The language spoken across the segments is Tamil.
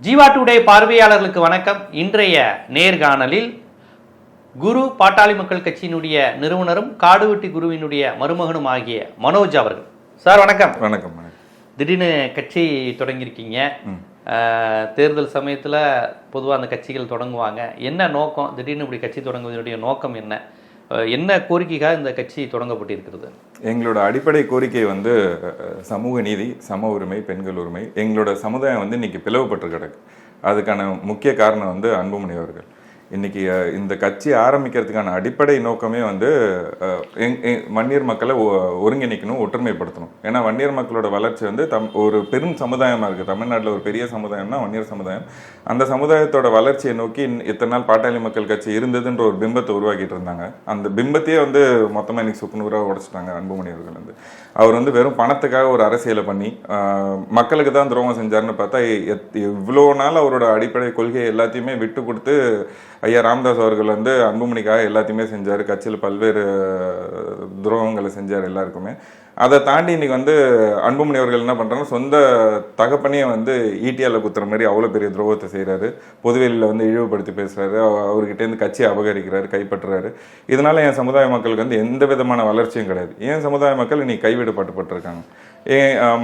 ஜீவா டுடே பார்வையாளர்களுக்கு வணக்கம். இன்றைய நேர்காணலில் குரு பாட்டாளி மக்கள் கட்சியினுடைய நிறுவனரும் காடுவெட்டி குருவினுடைய மருமகனும் ஆகிய மனோஜ் அவர்கள். சார் வணக்கம். வணக்கம். திடீர்னு கட்சி தொடங்கியிருக்கீங்க. தேர்தல் சமயத்தில் பொதுவாக அந்த கட்சிகள் தொடங்குவாங்க. என்ன நோக்கம்? திடீர்னு இப்படி கட்சி தொடங்குவதனுடைய நோக்கம் என்ன? என்ன கோரிக்கைக்காக இந்த கட்சி தொடங்கப்பட்டிருக்கிறது? எங்களோட அடிப்படை கோரிக்கை சமூக நீதி, சம உரிமை, பெண்கள் உரிமை. எங்களோட சமுதாயம் இன்னைக்கு பிளவுபட்டு கிடக்கு. அதுக்கான முக்கிய காரணம் அன்புமணி அவர்கள். இன்னைக்கு இந்த கட்சி ஆரம்பிக்கிறதுக்கான அடிப்படை நோக்கமே வன்னியர் மக்களை ஒருங்கிணைக்கணும், ஒற்றுமைப்படுத்தணும். ஏன்னா வன்னியர் மக்களோட வளர்ச்சி ஒரு பெரும் சமுதாயமா இருக்கு. தமிழ்நாட்டில் ஒரு பெரிய சமுதாயம்னா வன்னியர் சமுதாயம். அந்த சமுதாயத்தோட வளர்ச்சியை நோக்கி இத்தனை நாள் பாட்டாளி மக்கள் கட்சி இருந்ததுன்ற ஒரு பிம்பத்தை உருவாக்கிட்டு இருந்தாங்க. அந்த பிம்பத்தையே மொத்தமா இன்னைக்கு சுக்குநூறாக உடைச்சிட்டாங்க அன்புமணி அவர்கள். அவர் வெறும் பணத்துக்காக ஒரு அரசியலை பண்ணி மக்களுக்கு தான் துரோகம் செஞ்சாருன்னு பார்த்தா, இவ்வளோ நாள் அவரோட அடிப்படை கொள்கையை எல்லாத்தையுமே விட்டு கொடுத்து ஐயா ராமதாஸ் அவர்கள் அன்புமணிக்காக எல்லாத்தையுமே செஞ்சார். கட்சியில் பல்வேறு துரோகங்களை செஞ்சார் எல்லாருக்குமே. அதை தாண்டி இன்னைக்கு அன்புமணி அவர்கள் என்ன பண்றாங்க, சொந்த தகப்பனையே ஈட்டியால குத்துற மாதிரி அவ்வளோ பெரிய துரோகத்தை செய்யறாரு. பொதுவெளியில இழிவுபடுத்தி பேசுறாரு. அவர்கிட்ட கட்சியை அபகரிக்கிறாரு, கைப்பற்றுறாரு. இதனால என் சமுதாய மக்களுக்கு எந்த விதமான வளர்ச்சியும் கிடையாது. ஏன் சமுதாய மக்கள் இன்னைக்கு கைவிடப்பட்டுருக்காங்க.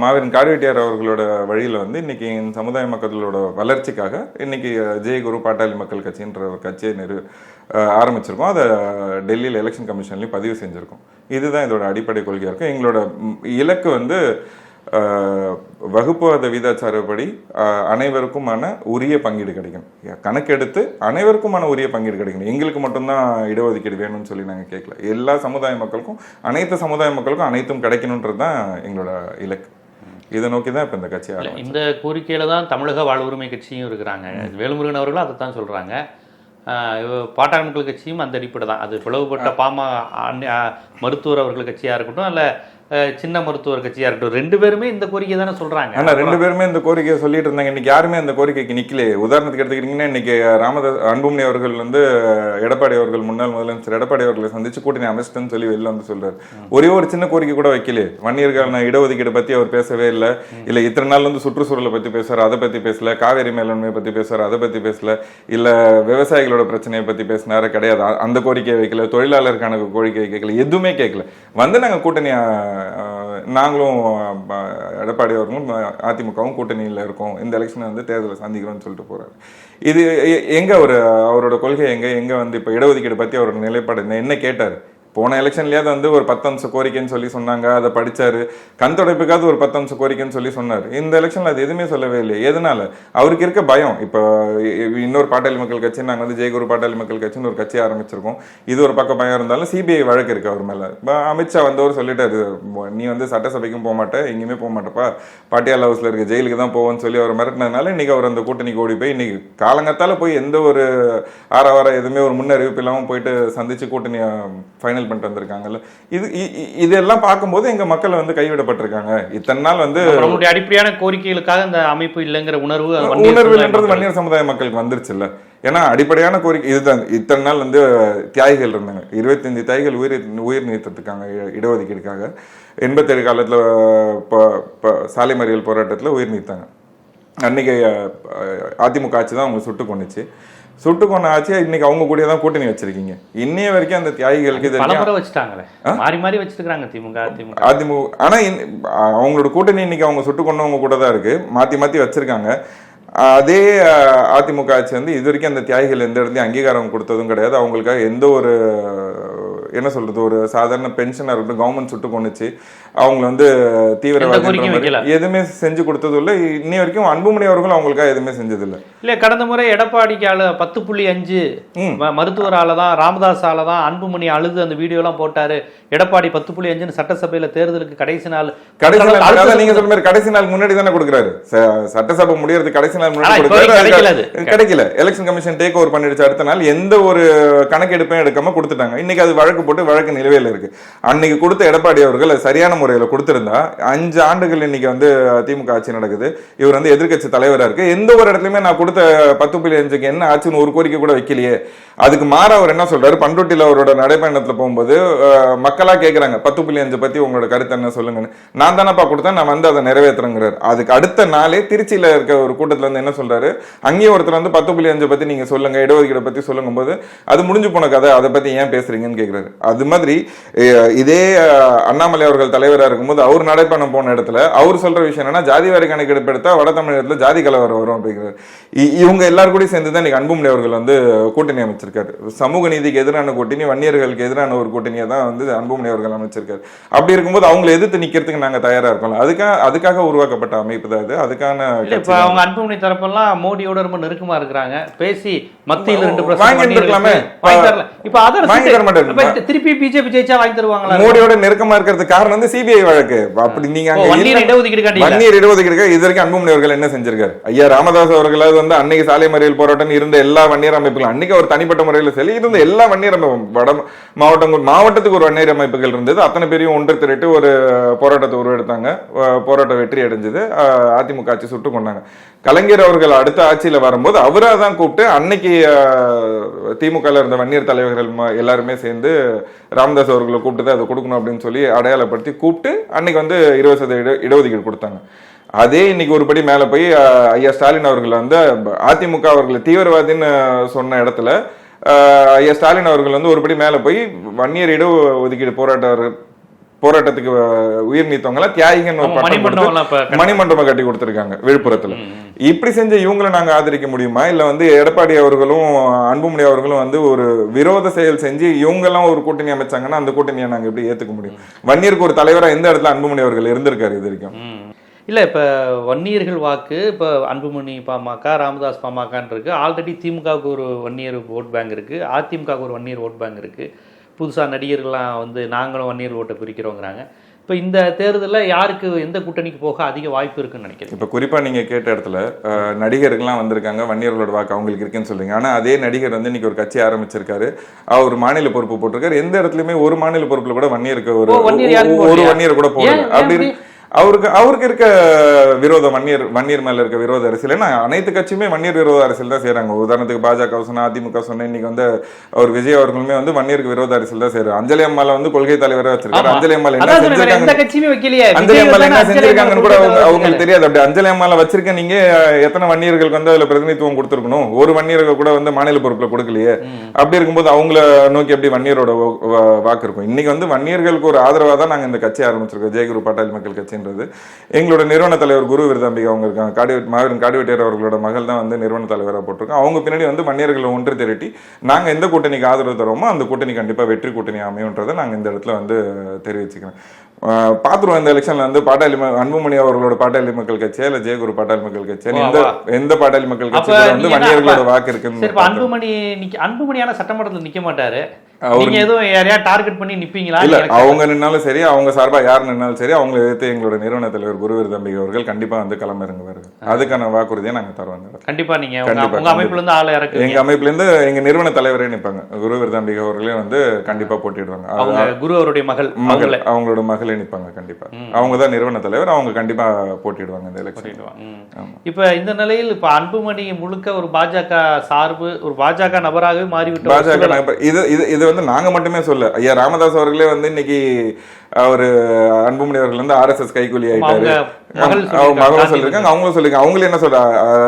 மாவீரன் காடுவெட்டியார் அவர்களோட வழியில் இன்னைக்கு என் சமுதாய மக்களோட வளர்ச்சிக்காக இன்னைக்கு ஜெய் குரு பாட்டாளி மக்கள் கட்சின்ற ஒரு கட்சியை ஆரம்பிச்சிருக்கோம். அதை டெல்லியில் எலெக்ஷன் கமிஷன்லையும் பதிவு செஞ்சுருக்கோம். இதுதான் இதோட அடிப்படை கொள்கையாக இருக்கும். எங்களோட இலக்கு வகுப்புவாத விகிதாச்சாரப்படி அனைவருக்குமான உரிய பங்கீடு கிடைக்கும். கணக்கெடுத்து அனைவருக்குமான உரிய பங்கீடு கிடைக்கும். எங்களுக்கு மட்டும்தான் இடஒதுக்கீடு வேணும்னு சொல்லி நாங்கள் கேட்கல. எல்லா சமுதாய மக்களுக்கும், அனைத்து சமுதாய மக்களுக்கும் அனைத்தும் கிடைக்கணுன்றது தான் எங்களோட இலக்கு. இதை நோக்கி தான் இப்போ இந்த கட்சி இந்த கோரிக்கையில தான் தமிழக வாழ்வுரிமை கட்சியும் இருக்கிறாங்க. வேலுமுருகன் அவர்களும் அதை தான் சொல்றாங்க. பாட்டாளி மக்கள் கட்சியும் அந்த அடிப்படை தான். அது பிளவுபட்ட பாமா மருத்துவர் அவர்கள் கட்சியாக இருக்கட்டும், அல்ல சின்ன மருத்துவர் கட்சியா இருக்கட்டும், ரெண்டு பேருமே இந்த கோரிக்கை தானே சொல்றாங்க. ஆனா ரெண்டு பேருமே இந்த கோரிக்கையை சொல்லிட்டு இருந்தாங்க. இன்னைக்கு யாருமே அந்த கோரிக்கைக்கு நிக்கல. உதாரணத்துக்கு எடுத்துக்கிட்டீங்கன்னா, இன்னைக்கு ராமதாஸ் அன்புமணி அவர்கள் எடப்பாடி அவர்கள், முன்னாள் முதலமைச்சர் எடப்பாடி அவர்களை சந்திச்சு கூட்டணி அமைச்சிட்டேன்னு சொல்லி வெளில சொல்றாரு. ஒரே ஒரு சின்ன கோரிக்கை கூட வைக்கல. வன்னியர்களுக்கான இடஒதுக்கீடு பத்தி அவர் பேசவே இல்லை. இல்ல இத்தனை நாள் சுற்றுச்சூழலை பத்தி பேசுறாரு, அதை பத்தி பேசல. காவேரி மேலாண்மையை பத்தி பேசுறாரு, அதை பத்தி பேசல. இல்ல விவசாயிகளோட பிரச்சனையை பத்தி பேசினாரு, கிடையாது. அந்த கோரிக்கையை வைக்கல. தொழிலாளருக்கான கோரிக்கை கேட்கல. எதுவுமே கேட்கல. நாங்க கூட்டணி, நாங்களும் எடப்பாடி அவர்களும் அதிமுகவும் கூட்டணியில் இருக்கோம், இந்த எலெக்ஷனை தேர்தலை சந்திக்கிறோம்னு சொல்லிட்டு போறாரு. இது எங்க அவரோட கொள்கை எங்க இப்ப இடஒதுக்கீடு பத்தி அவரோட நிலைப்பாடு என்ன கேட்டாரு? போன எலெக்ஷன்லயாவது ஒரு 10 அம்ச கோரிக்கைன்னு சொல்லி சொன்னாங்க, அதை படிச்சாரு. கண் தொடர்புக்காவது ஒரு 10 அம்ச கோரிக்கைன்னு சொல்லி சொன்னார். இந்த எலெக்ஷன்ல அது எதுவுமே சொல்லவே இல்லை. எதனால? அவருக்கு இருக்க பயம். இப்போ இன்னொரு பாட்டாளி மக்கள் கட்சி, நாங்கள் ஜெயகுரு பாட்டாளி மக்கள் கட்சின்னு ஒரு கட்சி ஆரம்பிச்சிருக்கோம். இது ஒரு பக்கம் பயம் இருந்தாலும் சிபிஐ வழக்கு இருக்கு அவர் மேல. அமித்ஷா வந்தவர் சொல்லிட்டாரு, நீ சட்டசபைக்கும் போக மாட்டேன், எங்கேயுமே போக மாட்டேப்பா, பாட்டியால் ஹவுஸ்ல இருக்க ஜெயிலுக்கு தான் போவோன்னு சொல்லி அவர் மிரட்டினதுனால இன்னைக்கு அவர் அந்த கூட்டணிக்கு ஓடி போய் இன்னைக்கு காலங்கத்தால போய் எந்த ஒரு ஆரவாரம் எதுவுமே ஒரு முன்னறிவிப்பு இல்லாமல் போயிட்டு சந்திச்சு கூட்டணியை ஃபைனல் பண்ணிட்டு வந்திருக்காங்கல்ல. இதெல்லாம் பார்க்கும்போது எங்க மக்கள் கைவிடப்பட்டிருக்காங்க. இத்தனை நாள் நம்மளுடைய அடிப்படையான கோரிக்கைகளுக்காக இந்த அமைப்பு இல்லைங்கிற உணர்வு வன்னியர் சமுதாய மக்களுக்கு வந்துருச்சு இல்ல. ஏன்னா அடிப்படையான கோரிக்கை இதுதான். இத்தனை நாள் தியாகிகள் இருந்தாங்க. 25 தியாகிகள் உயிர் நீத்தத்துக்காங்க இடஒதுக்கீடுக்காக. 87 காலத்துல சாலை மறியல் போராட்டத்துல உயிர் நீத்தாங்க. அன்னைக்கு அதிமுக ஆட்சி தான் அவங்க சுட்டு கொண்டுச்சு. சுட்டு கொண்ட ஆச்சு. இன்னைக்கு அவங்க கூட தான் கூட்டணி வச்சிருக்கீங்க. இன்னைய வரைக்கும் அந்த தியாகிகளுக்கு அதிமுக. ஆனா அவங்களோட கூட்டணி இன்னைக்கு அவங்க சுட்டு கொண்டவங்க கூட தான் இருக்கு. மாத்தி மாத்தி வச்சிருக்காங்க. அதே அதிமுக ஆட்சி இது வரைக்கும் அந்த தியாகிகள் எந்த இடத்துலையும் அங்கீகாரம் கொடுத்ததும் கிடையாது. அவங்களுக்காக எந்த ஒரு என்ன சொல்றது, ஒரு சாதாரண பென்ஷனா இருக்கட்டும், கவர்மெண்ட் சுட்டு கொண்டுச்சு. அவங்க தீவிரவாதி எதுவுமே செஞ்சு கொடுத்தது இல்லை. இன்னி வரைக்கும் அன்புமணி அவர்களும் அவங்களுக்காக எதுவுமே செஞ்சது இல்லை. இல்ல கடந்த முறை எடப்பாடிக்கு 10.5 மருத்துவரால தான், ராமதாஸ் ஆல தான் அன்புமணி அழுது அந்த வீடியோ எல்லாம் போட்டாரு. எடப்பாடி 10.5 சட்டசபையில தேர்தலுக்கு கடைசி நாள் நீங்க சொல்ற மாதிரி கடைசி நாள் முன்னாடி தானே கொடுக்குறாரு. சட்டசபை முடியறது கடைசி நாள் முன்னாடி கிடைக்கல. எலெக்ஷன் கமிஷன் டேக் ஓவர் பண்ணிடுச்சு. அடுத்த நாள் எந்த ஒரு கணக்கெடுப்பையும் எடுக்காம கொடுத்துட்டாங்க. இன்னைக்கு அது வழக்கு வழக்கு போட்டு வழக்கு நிலுவையில் இருக்கு. அன்னைக்கு கொடுத்த எடப்பாடி அவர்கள் சரியான முறையில் கொடுத்திருந்தா 5 ஆண்டுகள் இன்னைக்கு வந்து திமுக ஆட்சி நடக்குது. இவர் வந்து எதிர்க்கட்சி தலைவரா இருக்கு. எந்த ஒரு இடத்துலயுமே நான் கொடுத்த 10.5க்கு என்ன ஆச்சுன்னு ஒரு கோரிக்கை கூட வைக்கலையே. அதுக்கு மாற அவர் என்ன சொல்றாரு, பண்ருட்டியில் அவரோட நடைப்பயணத்துல போகும்போது மக்களா கேட்கிறாங்க 10.5 பத்தி உங்களோட கருத்து என்ன சொல்லுங்கன்னு. நான் தானப்பா கொடுத்தேன், நான் வந்து அதை நிறைவேற்றுறேங்கிறார். அதுக்கு அடுத்த நாளே திருச்சியில இருக்க ஒரு கூட்டத்துல வந்து என்ன சொல்றாரு, அங்கேயும் ஒருத்தர் வந்து 10.5 பத்தி நீங்க சொல்லுங்க, இடஒதுக்கீடு பத்தி சொல்லுங்க போது அது முடிஞ்சு போன கதை, அதை பத்தி ஏன் பேசுறீங்கன்னு கேட்கிறாரு. அது மாதிரி இதே அண்ணாமலை அவர்கள் தலைவராக இருக்கும்போது அவர் நடைப்பயணம் போன இடத்துல அவர் சொல்ற விஷயம் என்னன்னா, ஜாதி வாரி கணக்கெடுப்பு எடுத்தா வட தமிழகத்துல ஜாதி கலவரம் வரும் அப்படிங்கிறார். இவங்க எல்லாரும் கூட சேர்ந்து தான் இன்னைக்கு அன்புமணி அவர்கள் வந்து கூட்டணி அமைச்சிருக்காரு. சமூக நீதிக்கு எதிரான கூட்டணி, வன்னியர்களுக்கு எதிரான ஒரு கூட்டணியை தான் வந்து அன்புமணி அவர்கள் அமைச்சிருக்காரு. அப்படி இருக்கும்போது அவங்களை எதிர்த்து நிக்கிறதுக்கு நாங்க தயாரா இருக்கோம். அதுக்காக உருவாக்கப்பட்ட அமைப்பு தான் இது. அதுக்கான இப்ப அவங்க அன்புமணி தரப்பெல்லாம் மோடியோட ரொம்ப நெருக்கமா இருக்கிறாங்க. பேசி மத்தியில் 2% வாங்கி இருக்கலாமே, இப்ப அதர் திருப்பி பிஜேபி ஜெயிச்சா வாங்கி தருவாங்களா? மோடியோட நெருக்கமா இருக்கிறதுக்கு காரணம் வந்து சிபிஐ வழக்கு. அப்படி நீங்க வன்னியர் இடஒதுக்கீடு இது வரைக்கும் அன்புமணி அவர்கள் என்ன செஞ்சிருக்காரு? ஐயா ராமதாஸ் அவர்களாவது வந்து அன்னைக்கு சாலை மறியல் போராட்டம் இருந்த எல்லா வன்னியர் அமைப்புகளும் அன்னைக்கு அவர் தனிப்பட்ட முறையில் சொல்லி இருந்த எல்லா வன்னியர் வட மாவட்டத்துக்கு ஒரு வன்னியர் அமைப்புகள் இருந்தது. அத்தனை பேரையும் ஒன்று திரட்டு ஒரு போராட்டத்தை உருவெடுத்தாங்க. போராட்டம் வெற்றி அடைஞ்சது. அதிமுக ஆட்சி சுட்டு கொண்டாங்க. கலைஞர் அவர்கள் அடுத்த ஆட்சியில வரும்போது அவராக தான் கூப்பிட்டு அன்னைக்கு திமுக இருந்த வன்னியர் தலைவர்கள் எல்லாருமே சேர்ந்து ராமதாஸ் அவர்களை கூப்பிட்டு அதை கொடுக்கணும் அப்படின்னு சொல்லி அடையாளப்படுத்தி கூப்பிட்டு அன்னைக்கு வந்து 20% இடஒதுக்கீடு கொடுத்தாங்க. அதே இன்னைக்கு ஒருபடி மேல போய் ஐயா ஸ்டாலின் அவர்கள் வந்து அதிமுக அவர்களை தீவிரவாதின்னு சொன்ன இடத்துல ஐயா ஸ்டாலின் அவர்கள் வந்து ஒருபடி மேல போய் வன்னியர் இடஒதுக்கீடு போராட்டத்துக்கு உயிர் நீத்தவங்கள தியாகிகள் மணிமண்டபம் கட்டி கொடுத்திருக்காங்க விழுப்புரத்துல. இப்படி செஞ்ச இவங்களை நாங்க ஆதரிக்க முடியுமா? இல்ல வந்து எடப்பாடி அவர்களும் அன்புமணி அவர்களும் வந்து ஒரு விரோத செயல் செஞ்சு இவங்க எல்லாம் ஒரு கூட்டணி அமைச்சாங்கன்னா அந்த கூட்டணியை நாங்க எப்படி ஏத்துக்க முடியும்? வன்னியருக்கு ஒரு தலைவரா எந்த இடத்துல அன்புமணி அவர்கள் இருந்திருக்காரு இது வரைக்கும்? இல்லை, இப்போ வன்னியர்கள் வாக்கு இப்போ அன்புமணி பாமக, ராமதாஸ் பாமகன்னு இருக்குது. ஆல்ரெடி திமுகவுக்கு ஒரு வன்னியர் ஓட் பேங்க் இருக்குது, அதிமுகவுக்கு ஒரு வன்னியர் ஓட் பேங்க் இருக்குது. புதுசாக நடிகர்கள்லாம் வந்து நாங்களும் வன்னியர் ஓட்டை பிரிக்கிறோங்கிறாங்க. இப்போ இந்த தேர்தலில் யாருக்கு எந்த கூட்டணிக்கு போக அதிக வாய்ப்பு இருக்குன்னு நினைக்கிறேன்? இப்போ குறிப்பாக நீங்கள் கேட்ட இடத்துல நடிகர்கள்லாம் வந்திருக்காங்க, வன்னியர்களோட வாக்கு அவங்களுக்கு இருக்குன்னு சொல்றீங்க. ஆனால் அதே நடிகர் வந்து இன்னைக்கு ஒரு கட்சி ஆரம்பிச்சிருக்காரு, அவர் மாநில பொறுப்பு போட்டிருக்காரு. எந்த இடத்துலையுமே ஒரு மாநில பொறுப்புல கூட வன்னியருக்கு ஒரு வன்னியர் கூட போகல. அப்படி அவருக்கு இருக்க விரோதம் வன்னியர் மேல இருக்க விரோத அரசியல். ஏன்னா அனைத்து கட்சியுமே வன்னியர் விரோத அரசியல் தான் செய்யறாங்க. உதாரணத்துக்கு பாஜக சொன்னா, அதிமுக சொன்ன, இன்னைக்கு வந்து அவர் விஜய் அவர்களுமே வந்து வன்னியருக்கு விரோத அரசியல் தான் செய்யறாங்க. அஞ்சலி அம்மால வந்து கொள்கை தலைவரா வச்சிருக்காரு. அஞ்சலி அம்மால என்ன செஞ்சிருக்காங்க, அஞ்சலி அம்மால என்ன செஞ்சிருக்காங்கன்னு கூட அவங்களுக்கு தெரியாது. அப்படி அஞ்சலி அம்மால வச்சிருக்க நீங்க எத்தனை வன்னியர்களுக்கு வந்து அதுல பிரதிநிதித்துவம் கொடுத்திருக்கணும்? ஒரு வன்னியர்கள் கூட வந்து மாநில பொறுப்புல கொடுக்கலையே. அப்படி இருக்கும்போது அவங்கள நோக்கி எப்படி வன்னியரோட வாக்கு இருக்கும்? இன்னைக்கு வந்து வன்னியர்களுக்கு ஒரு ஆதரவா தான் நாங்க இந்த கட்சி ஆரம்பிச்சிருக்கோம், ஜெயகுரு பாட்டாளி மக்கள் கட்சி. எங்களோட நிறுவன தலைவர் குரு விருதாம்பிகா அவங்க இருக்காங்க, மாவீரன் காடுவெட்டியார் அவர்களோட மகள் தான் வந்து நிறுவன தலைவராக போட்டிருக்கோம். அவங்க பின்னாடி வந்து வன்னியர்களை ஒன்று திரட்டி நாங்க எந்த கூட்டணிக்கு ஆதரவு தருவோமோ அந்த கூட்டணி கண்டிப்பா வெற்றி கூட்டணி அமையும்ன்றதை நாங்க இந்த இடத்துல வந்து தெரிவிச்சுக்கிறேன். பாத்துருவோம் இந்த எலெக்ஷன்ல வந்து அன்புமணி அவர்களோட பாட்டாளி மக்கள் கட்சியா இல்ல ஜெயகுரு பாட்டாளி மக்கள் கட்சியா, எந்த பாட்டாளி மக்கள் கட்சியில வந்து வன்னியர்களோட வாக்கு இருக்கு. அன்புமணியான சட்டமன்றத்தில் நிக்க மாட்டாரு, டார்கெட் பண்ணி நிப்பீங்களா? இல்ல, அவங்க நின்னாலும் சரி, அவங்க சார்பா யார் நின்னாலும் சரி, அவங்க எதிர்த்து எங்களோட நிறுவன தலைவர் குரு விருதாம்பிகை அவர்கள் கண்டிப்பா வந்து களமிறங்குவாரு. அதுக்கான வாக்குறுதியை நாங்க தருவோம். கண்டிப்பா நீங்க உங்க அமைப்புல இருந்து ஆளை இறக்கு, எங்க அமைப்புல இருந்து எங்க நிறுவன தலைவரே நிப்பாங்க. குரு விருதாம்பிகை அவர்களே வந்து கண்டிப்பா போட்டிடுவாங்க. குரு அவருடைய மகள் அவங்களோட மகளே நிப்பாங்க. கண்டிப்பா அவங்க தான் நிறுவன தலைவர், அவங்க கண்டிப்பா போட்டிடுவாங்க இந்த எலெக்ஷன். இப்ப இந்த நிலையில் இப்ப அன்புமணி முழுக்க ஒரு பாஜக சார்பு, ஒரு பாஜக நபராகவே மாறிவிட்டு பாஜக இது வந்து நாங்க மட்டுமே சொல்ல, ஐயா ராமதாஸ் அவர்களே வந்து இன்னைக்கு அவரு அன்புமணி அவர்கள் வந்து RSS கைக்கூலி ஆயிட்டாரு, மகளும் சொல்லிருக்காங்க, அவங்களும் சொல்லிருக்காங்க. அவங்களே என்ன சொல்ற,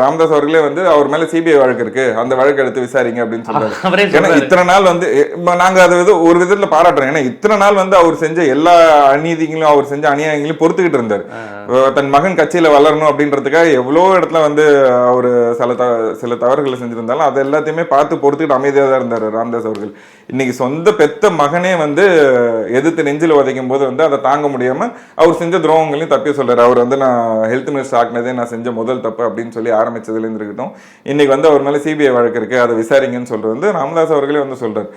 ராமதாஸ் அவர்களே வந்து அவர் மேல சிபிஐ வழக்கு இருக்கு, அந்த வழக்கு எடுத்து விசாரிங்க அப்படின்னு சொல்றாரு. ஏன்னா இத்தனை நாள் வந்து நாங்க அதை ஒரு விதத்துல பாராட்டுறோம். ஏன்னா இத்தனை நாள் வந்து அவர் செஞ்ச எல்லா அநீதிகளும், அவர் செஞ்ச அநியாயங்களையும் பொறுத்துக்கிட்டு இருந்தாரு. தன் மகன் கட்சியில வளரணும் அப்படின்றதுக்காக எவ்வளோ இடத்துல வந்து அவரு சில தவறுகளை செஞ்சிருந்தாலும் அது எல்லாத்தையுமே பார்த்து பொறுத்துக்கிட்டு அமைதியாக தான் இருந்தாரு ராமதாஸ் அவர்கள். இன்னைக்கு சொந்த பெத்த மகனே வந்து எதிர்த்து நெஞ்சில் உதைக்கும் போது வந்து அதை தாங்க முடியாம அவர் செஞ்ச துரோகங்களையும் தப்பி சொல்றாரு. அவர் வந்து நான் ஹெல்த் மினிஸ்டர் ஆக்கினதே நான் செஞ்ச முதல் தப்பு அப்படின்னு சொல்லி ஆரம்பிச்சதுல இருக்கட்டும், இன்னைக்கு வந்து அவர் மேல சிபிஐ வழக்கு இருக்கு, அதை விசாரிங்கன்னு சொல்றது வந்து ராமதாஸ் அவர்களே வந்து சொல்றாரு.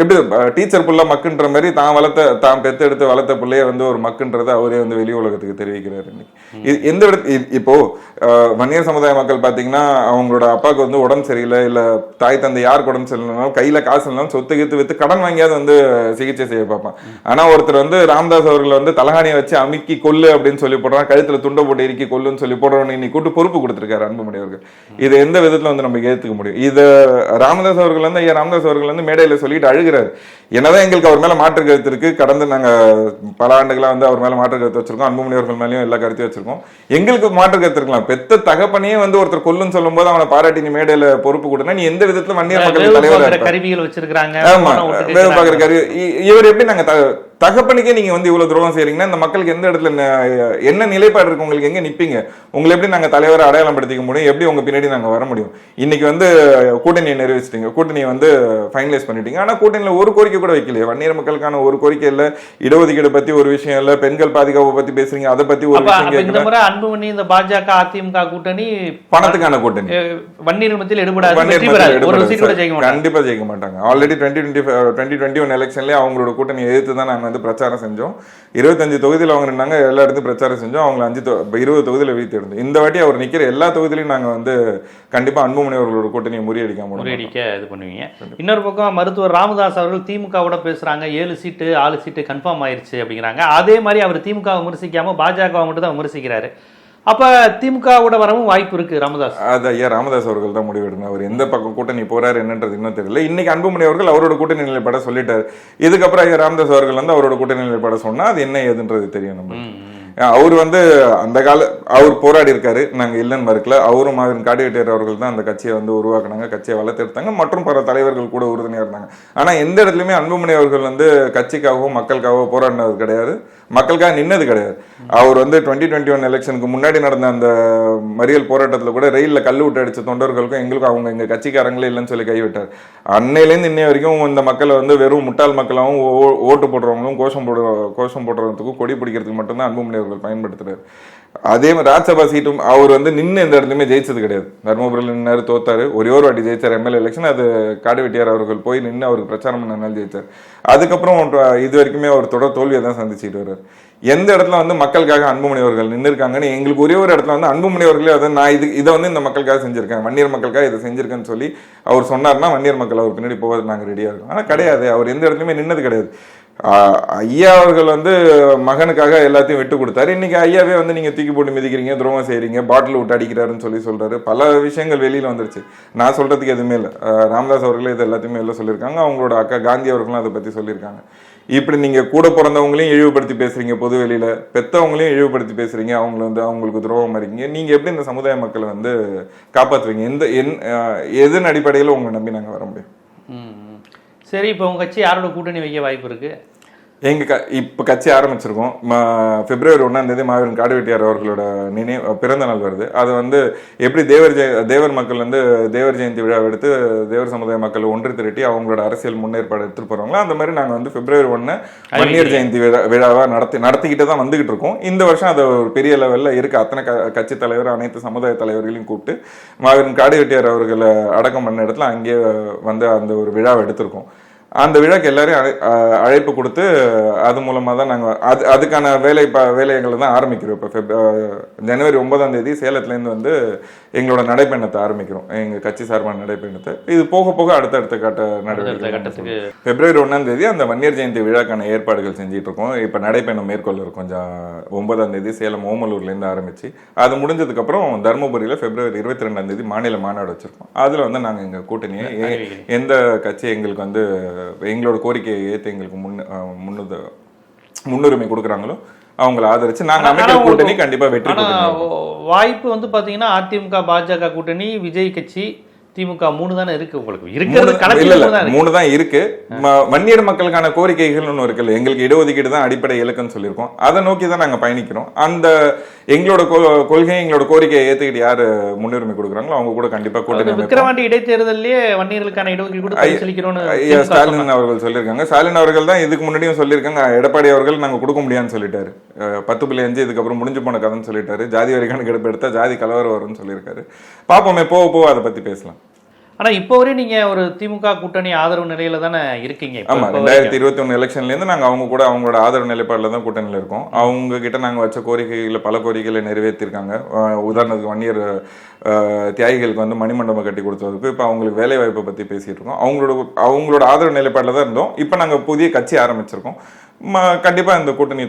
எப்படி டீச்சர் புள்ள மக்குன்ற மாதிரி தான் பெத்தெடுத்து வளர்த்த பிள்ளைய வந்து ஒரு மக்குன்றதை அவரே வந்து வெளி உலகத்துக்கு தெரிவிக்கிறாரு இன்னைக்கு. எந்த இப்போ வன்னியர் சமுதாய மக்கள் பாத்தீங்கன்னா அவங்களோட அப்பாவுக்கு வந்து உடம்பு சரியில்லை, இல்ல தாய் தந்தை யாருக்கு உடம்பு சரியில்லைனாலும் கையில காசு இல்லைனாலும் சொத்து கீத்து வித்து கடன் வாங்கியாவது வந்து சிகிச்சை செய்ய பார்ப்பான். ஆனா ஒருத்தர் வந்து ராமதாஸ் அவர்கள் வந்து தலகாணியை வச்சு அமுக்கி கொல்லு அப்படின்னு சொல்லி போடுறான், கழுத்துல துண்டை போட்டு இறுக்கி கொல்லுன்னு சொல்லி போடுறவன்னு இன்னைக்கு கூட்டு பொறுப்பு கொடுத்திருக்காரு அன்புமணி அவர்கள். இது எந்த விதத்துல வந்து நம்ம ஏத்துக்க முடியும்? இது ராமதாஸ் அவர்கள் வந்து ஐயா ராமதாஸ் அவர்கள் வந்து மேடையில சொல்லிட்டு அழுகிறாரு. என்னதான் எங்களுக்கு அவர் மேல மாற்று கருத்து இருக்கு, கடந்து நாங்க பல ஆண்டுகளா வந்து அவர் மேல மாற்று கருத்து வச்சிருக்கோம், அன்புமணி அவர்கள் மேலேயும் எல்லா கருத்தையும் வச்சிருக்கோம், எங்களுக்கு மாற்று கருத்து இருக்கலாம். பெத்த தகப்பனையே வந்து ஒருத்தர் கொல்லுன்னு சொல்லும் போது அவனை பாராட்டி நீ மேடையில பொறுப்பு கொடுத்தா நீ எந்த விதத்துல வன்னியர் மக்கள் தலைவர் கருவிகள் வச்சிருக்காங்க. இவர் எப்படி நாங்க தகப்பனுக்கே நீங்க வந்து இவ்வளவு துரோகம் செய்யறீங்கன்னா இந்த மக்களுக்கு எந்த இடத்துல என்ன நிலைப்பாடு இருக்கு, உங்களுக்கு எங்க நிப்பீங்க, உங்களை எப்படி நாங்க தலைவரை அடையாளம் படுத்திக்க முடியும், எப்படி உங்க பின்னாடி நாங்க வர முடியும்? இன்னைக்கு வந்து கூட்டணியை நிறைவேற்றிட்டீங்க, கூட்டணியை வந்து ஃபைனலைஸ் பண்ணிட்டீங்க, ஆனா கூட்டணியில ஒரு கோரிக்கை கூட வைக்கலையே. வன்னியர் மக்களுக்கான ஒரு கோரிக்கை இல்ல, இடஒதுக்கீடு பத்தி ஒரு விஷயம் இல்ல, பெண்கள் பாதுகாப்பு பத்தி பேசுறீங்க, அதை பத்தி ஒரு விஷயம் கேட்கல. அன்புமணி இந்த பாஜக அதிமுக கூட்டணி பணத்துக்கான கூட்டணி, வன்னியர் மத்தியில் எடுபடாது, கண்டிப்பா ஜெயிக்க மாட்டாங்க. ஆல்ரெடி 2021 எலெக்ஷன்லயே அவங்களோட கூட்டணி எதிர்த்து தான் நாங்க வந்து பிரச்சாரம் செஞ்சோம். 25 தொகுதியில் அவங்க நின்னாங்க, எல்லா இடத்துக்கும் பிரச்சாரம் செஞ்சோம், அவங்க 20 தொகுதியில் வீழ்த்தி இருந்தோம். இந்த வாட்டி அவர் நிக்கிற எல்லா தொகுதியிலையும் நாங்க வந்து கண்டிப்பா அன்புமணி அவர்களோட கூட்டணியை முறியடிக்க இது பண்ணுவீங்க. இன்னொரு பக்கம் மருத்துவர் ராமதாஸ் அவர்கள் திமுகவோட பேசுறாங்க, 7 சீட்டு 4 சீட்டு கன்ஃபார்ம் ஆயிருச்சு அப்படிங்கிறாங்க. அதே மாதிரி அவர் திமுக விமர்சிக்காம பாஜக மட்டும் தான் விமர்சிக்கிறாரு. அப்ப திமுகவோட வரவும் வாய்ப்பு இருக்கு ராமதாஸ். அது ஐயா ராமதாஸ் அவர்கள் தான் முடிவெடுக்கணும். அவர் எந்த பக்கம் கூட்டணி போறாரு என்னன்றது இன்னும் தெரியல. இன்னைக்கு அன்புமணி அவர்கள் அவரோட கூட்டணி நிலைப்பாட சொல்லிட்டாரு. இதுக்கப்புறம் ஐயா ராமதாஸ் அவர்கள் வந்து அவரோட கூட்டணி நிலைப்பாட சொன்னா அது என்ன ஏதுன்றது தெரியும் நம்ம. அவர் வந்து அந்த அவர் போராடி இருக்காரு, நாங்க இல்லைன்னு மறுக்கல. அவரும் மாவீரன் காடிவெட்டியார் அவர்கள் தான் அந்த கட்சியை வந்து உருவாக்குனாங்க, கட்சியை வளர்த்தெடுத்தாங்க, மற்றும் பல தலைவர்கள் கூட உறுதுணையா இருந்தாங்க. ஆனா எந்த இடத்துலயுமே அன்புமணி அவர்கள் வந்து கட்சிக்காகவோ மக்களுக்காகவோ போராடினது கிடையாது, மக்களுக்காக நின்னது கிடையாது. அவர் வந்து 2021 எலெக்ஷனுக்கு முன்னாடி நடந்த அந்த மறியல் போராட்டத்துல கூட ரயில்ல கல்லு விட்டு அடிச்ச தொண்டர்களுக்கும் எங்களுக்கும் அவங்க எங்க கட்சிக்காரங்களே இல்லைன்னு சொல்லி கைவிட்டார். அன்னையிலேருந்து இன்னைய வரைக்கும் இந்த மக்களை வந்து வெறும் முட்டாள் மக்களாகவும் ஓட்டு போடுறவங்களும் கோஷம் போடுறதுக்கும் கொடி பிடிக்கிறதுக்கு மட்டும்தான் அன்புமணி அவர்கள் பயன்படுத்துறாரு. அதே மாதிரி ராஜ்சபா சீட்டும் அவர் வந்து நின்று எந்த இடத்துலயுமே ஜெயிச்சது கிடையாது. தர்மபுரியில் நின்னாரு, தோத்தாரு. ஒரே ஒரு வாட்டி ஜெயிச்சார் எம்எல்ஏ எலெக்ஷன், அது காடுவெட்டியார் அவர்கள் போய் நின்று அவருக்கு பிரச்சாரம் பண்ணனால ஜெயிச்சார். அதுக்கப்புறம் இது வரைக்குமே அவர் தொடர் தோல்வியை தான் சந்திச்சுட்டு வர்றாரு. எந்த இடத்துல வந்து மக்களுக்காக அன்புமணி அவர்கள் நின்று இருக்காங்கன்னு எங்களுக்கு ஒரே ஒரு இடத்துல வந்து அன்புமணி அவர்களே அதை நான் இதை வந்து இந்த மக்களுக்காக செஞ்சிருக்கேன், வன்னியர் மக்களுக்காக இதை செஞ்சிருக்கேன்னு சொல்லி அவர் சொன்னார்னா வன்னியர் மக்கள் அவர் பின்னாடி போவது நாங்கள் ரெடியா இருக்கோம். ஆனா கிடையாது, அவர் எந்த இடத்துலயுமே நின்னது கிடையாது. ஐயா அவர்கள் வந்து மகனுக்காக எல்லாத்தையும் விட்டு கொடுத்தாரு. இன்னைக்கு ஐயாவே வந்து நீங்க தூக்கி போட்டு மிதிக்கிறீங்க, துரோகம் செய்யறீங்க, பாட்டில் விட்டு அடிக்கிறாருன்னு சொல்றாரு. பல விஷயங்கள் வெளியில வந்துருச்சு. நான் சொல்றதுக்கு எதுவுமே இல்லை. ராமதாஸ் அவர்களே இது எல்லாத்தையுமே எல்லாம் சொல்லியிருக்காங்க, அவங்களோட அக்கா காந்தி அவர்களும் அதை பத்தி சொல்லியிருக்காங்க. இப்படி நீங்க கூட பிறந்தவங்களையும் இழிவுபடுத்தி பேசுறீங்க, பொது வெளியில பெத்தவங்களையும் இழிவுபடுத்தி பேசுறீங்க, அவங்களை வந்து அவங்களுக்கு துரோகம் இருக்கீங்க. நீங்க எப்படி இந்த சமுதாய மக்களை வந்து காப்பாற்றுவீங்க? எதன் அடிப்படையில் உங்களை நம்பி நாங்க வர முடியும்? சரி, இப்போ உங்க கட்சி யாரோட கூட்டணி வைக்க வாய்ப்பு இருக்கு? இப்ப கட்சி ஆரம்பிச்சிருக்கோம். பிப்ரவரி 1 மாவீரன் காடுவெட்டியார் அவர்களோட பிறந்த நாள் வருது. அது வந்து எப்படி தேவர் மக்கள் வந்து தேவர் ஜெயந்தி விழா எடுத்து தேவர் சமுதாய மக்கள் ஒன்று திரட்டி அவங்களோட அரசியல் முன்னேற்பாடு எடுத்துட்டு போறாங்களோ அந்த மாதிரி நாங்க வந்து பிப்ரவரி 1 வன்னியர் ஜெயந்தி விழாவா நடத்திக்கிட்டு தான் வந்துகிட்டு இருக்கோம். இந்த வருஷம் அது ஒரு பெரிய லெவல்ல இருக்கு. அத்தனை கட்சி தலைவர் அனைத்து சமுதாய தலைவர்களையும் கூப்பிட்டு மாவீரன் காடுவெட்டியார் அவர்களை அடக்கம் பண்ண இடத்துல அங்கேயே வந்து அந்த ஒரு விழாவை எடுத்திருக்கோம். அந்த விழாக்கு எல்லாரையும் அழைப்பு கொடுத்து அது மூலமா தான் நாங்கள் அதுக்கான வேலைகளை தான் ஆரம்பிக்கிறோம். இப்போ ஜனவரி 9 சேலத்துலேருந்து வந்து எங்களோட நடைப்பயணத்தை ஆரம்பிக்கிறோம், எங்க கட்சி சார்பான நடைப்பயணத்தை. இது போக போக அடுத்தடுத்த நடவடிக்கை. பிப்ரவரி 1 அந்த வன்னியர் ஜெயந்தி விழாக்கான ஏற்பாடுகள் செஞ்சுட்டு இருக்கோம். இப்போ நடைப்பயணம் மேற்கொள்ள இருக்கும். 9 சேலம் ஓமலூர்லேருந்து ஆரம்பிச்சு அது முடிஞ்சதுக்கு அப்புறம் தர்மபுரியில பிப்ரவரி 22 மாநில மாநாடு வச்சிருக்கோம். அதுல வந்து நாங்கள் எங்க கூட்டணியை எந்த கட்சி எங்களுக்கு வந்து எங்களோட கோரிக்கையை ஏற்று எங்களுக்கு முன்னுரிமை கொடுக்குறாங்களோ அவங்களை ஆதரிச்சு நாங்க அமைக்கிற கூட்டணி கண்டிப்பா வெற்றி. வாய்ப்பு வந்து பாத்தீங்கன்னா அதிமுக பாஜக கூட்டணி, விஜய் கட்சி, திமுக 3 தானே இருக்கு. உங்களுக்கு இருக்கிறது 3 தான் இருக்கு. வன்னியர் மக்களுக்கான கோரிக்கைகள் ஒன்று இருக்குல்ல, எங்களுக்கு இடஒதுக்கீடு தான் அடிப்படை இலக்குன்னு சொல்லியிருக்கோம். அதை நோக்கி தான் நாங்க பயணிக்கிறோம். அந்த எங்களோட கொள்கை எங்களோட கோரிக்கையை ஏத்துக்கிட்டு யாரு முன்னுரிமை கொடுக்குறாங்களோ அவங்க கூட கண்டிப்பா கூட்டணி. விக்கிரவாண்டி இடைத்தேர்தலே வன்னியர்களுக்கான இடஒதுக்கீடு ஸ்டாலின் அவர்கள் சொல்லியிருக்காங்க. ஸ்டாலின் அவர்கள் தான் இதுக்கு முன்னாடியும் சொல்லியிருக்காங்க. எடப்பாடி அவர்கள் நாங்க கொடுக்க முடியாதுன்னு சொல்லிட்டாரு. 10.5 இதுக்கப்புறம் முடிஞ்சு போன கதைன்னு சொல்லிட்டாரு. ஜாதி வரைக்கான கெடுப்பு எடுத்தா ஜாதி கலவரம் வரும்னு சொல்லியிருக்காரு. பாப்போமே, போக அதை பத்தி பேசலாம். ஆனால் இப்போ வரையும் நீங்கள் ஒரு திமுக கூட்டணி ஆதரவு நிலையில தானே இருக்கீங்க. ஆமா, 2021 எலெக்ஷன்லேருந்து நாங்கள் அவங்க கூட அவங்களோட ஆதரவு நிலைப்பாடில் தான் கூட்டணியில் இருக்கோம். அவங்க கிட்ட நாங்கள் வச்ச கோரிக்கைகளை பல கோரிக்கைகளை நிறைவேற்றிருக்காங்க. உதாரணத்துக்கு 1 இயர் தியாகிகளுக்கு வந்து மணிமண்டபம் கட்டி கொடுத்ததுக்கு இப்போ அவங்களுக்கு வேலை வாய்ப்பை பற்றி பேசிட்டு இருக்கோம். அவங்களோட ஆதரவு நிலைப்பாடில் தான் இருந்தோம். இப்போ நாங்கள் புதிய கட்சி ஆரம்பிச்சிருக்கோம். கண்டிப்பாக இந்த கூட்டணி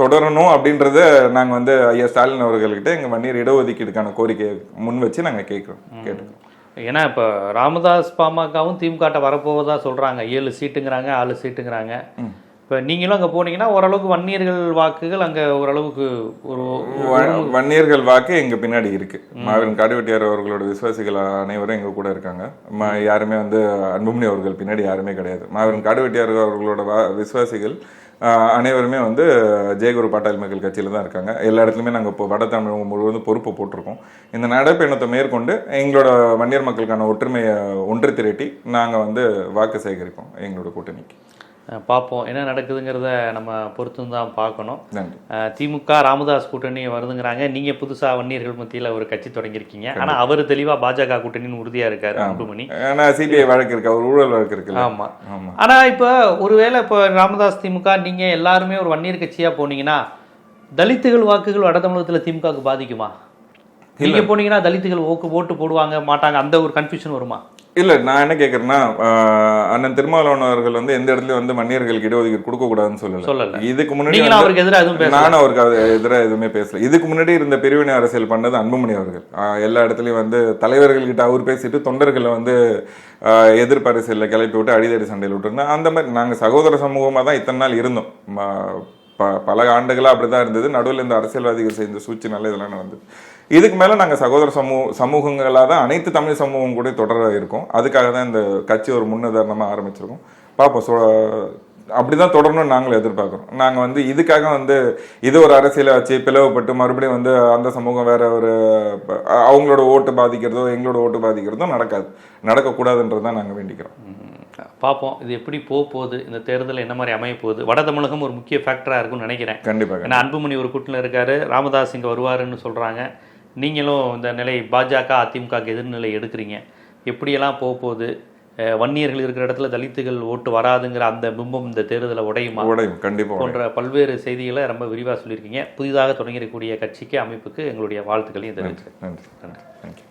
தொடரணும் அப்படின்றத நாங்கள் வந்து ஐயா ஸ்டாலின் அவர்கள்கிட்ட எங்கள் 1 இயர் இடஒதுக்கீடுக்கான கோரிக்கையை முன் வச்சு நாங்கள் கேட்டுக்கிறோம். ஏன்னா இப்போ ராமதாஸ் பாமகவும் திமுக வரப்போவதா சொல்றாங்க. 7 சீட்டுங்கிறாங்க, 4 சீட்டுங்கிறாங்க. இப்போ நீங்களும் அங்கே போனீங்கன்னா ஓரளவுக்கு வன்னியர்கள் வாக்குகள் அங்கே ஓரளவுக்கு ஒரு வன்னியர்கள் வாக்கு எங்க பின்னாடி இருக்கு. மாவீரன் காடுவெட்டியார் அவர்களோட விசுவாசிகள் அனைவரும் எங்க கூட இருக்காங்க. யாருமே வந்து அன்புமணி அவர்கள் பின்னாடி யாருமே கிடையாது. மாவீரன் காடுவெட்டியார் அவர்களோட விசுவாசிகள் அனைவருமே வந்து ஜெயகுரு பாட்டாளி மக்கள் கட்சியில தான் இருக்காங்க. எல்லா இடத்துலையுமே நாங்கள் இப்போ வட தமிழகம் முழுவதும் பொறுப்பு போட்டிருக்கோம். இந்த நடைப்பயணத்தை மேற்கொண்டு எங்களோட வன்னியர் மக்களுக்கான ஒற்றுமையை ஒன்று திரட்டி நாங்கள் வந்து வாக்கு சேகரிப்போம் எங்களோட கூட்டணிக்கு. பார்ப்போம் என்ன நடக்குதுங்கிறத நம்ம பொறுத்து தான் பார்க்கணும். நன்றி. திமுக ராமதாஸ் கூட்டணி வருதுங்கிறாங்க. நீங்க புதுசா வன்னியர்கள் மத்தியில் ஒரு கட்சி தொடங்கியிருக்கீங்க. ஆனா அவர் தெளிவா பாஜக கூட்டணின்னு உறுதியா இருக்காரு அன்புமணி. ஆனா சிபிஐ வழக்கு இருக்கு, அவர் ஊழல் வழக்கு இருக்கு. ஆமா. ஆனா இப்ப ஒருவேளை இப்ப ராமதாஸ் திமுக நீங்க எல்லாருமே ஒரு வன்னியர் கட்சியா போனீங்கன்னா தலித்துகள் வாக்குகள் வட தமிழகத்துல திமுகவுக்கு பாதிக்குமா? நீங்க போனீங்கன்னா தலித்துகள் ஓட்டு போடுவாங்க மாட்டாங்க, அந்த ஒரு கன்ஃபியூஷன் வருமா? இல்ல, நான் என்ன கேட்கறேன்னா, அண்ணன் திருமாவளவன் அவர்கள் வந்து எந்த இடத்துல வந்து வன்னியர்களுக்கு இடஒதுக்கீடு கொடுக்க கூடாதுன்னு சொல்லல. இதுக்கு முன்னாடி நானும் அவருக்கு எதிராக எதுவுமே பேசல. இதுக்கு முன்னாடி இருந்த பிரிவினை அரசியல் பண்ணது அன்புமணி அவர்கள். எல்லா இடத்துலயும் வந்து தலைவர்கள் கிட்ட அவர் பேசிட்டு தொண்டர்களை வந்து எதிர்ப்பு அரசியலில் கிளப்பி விட்டு அடிதடி சண்டையில் விட்டுருந்தோம். அந்த மாதிரி நாங்க சகோதர சமூகமா தான் இத்தனை நாள் இருந்தோம். பல ஆண்டுகளா அப்படிதான் இருந்தது. நடுவில் இந்த அரசியல்வாதிகள் செய்த சூழ்ச்சினால இதெல்லாம் நடந்தது. இதுக்கு மேல நாங்க சகோதர சமூகங்களாக தான் அனைத்து தமிழ் சமூகம் கூட தொடர இருக்கோம். அதுக்காக தான் இந்த கட்சி ஒரு முன்னுதாரணமா ஆரம்பிச்சிருக்கோம். பார்ப்போம், அப்படிதான் தொடரணும்னு நாங்களும் எதிர்பார்க்கிறோம். நாங்க வந்து இதுக்காக வந்து இது ஒரு அரசியலை வச்சு பிளவுபட்டு மறுபடியும் வந்து அந்த சமூகம் வேற ஒரு அவங்களோட ஓட்டு பாதிக்கிறதோ எங்களோட ஓட்டு பாதிக்கிறதோ நடக்கக்கூடாதுன்றதான் நாங்க வேண்டிக்கிறோம். பார்ப்போம் இது எப்படி போகுது, இந்த தேர்தல் என்ன மாதிரி அமைய போகுது. வட தமிழகம் ஒரு முக்கிய ஃபேக்டராக இருக்கும்னு நினைக்கிறேன். கண்டிப்பாக. ஏன்னா அன்புமணி ஒரு கூட்டில் இருக்காரு, ராமதாஸ் இங்கே வருவாருன்னு சொல்கிறாங்க. நீங்களும் இந்த நிலை பாஜக அதிமுக எதிர்நிலை எடுக்கிறீங்க. எப்படியெல்லாம் போகுது, வன்னியர்கள் இருக்கிற இடத்துல தலித்துகள் ஓட்டு வராதுங்கிற அந்த பிம்பம் இந்த தேர்தலை உடையும் கண்டிப்பாக போன்ற பல்வேறு செய்திகளை ரொம்ப விரிவாக சொல்லியிருக்கீங்க. புதிதாக தொடங்கியிருக்கக்கூடிய கட்சிக்கு அமைப்புக்கு எங்களுடைய வாழ்த்துக்களையும் தெரிவிக்கிறேன். நன்றி.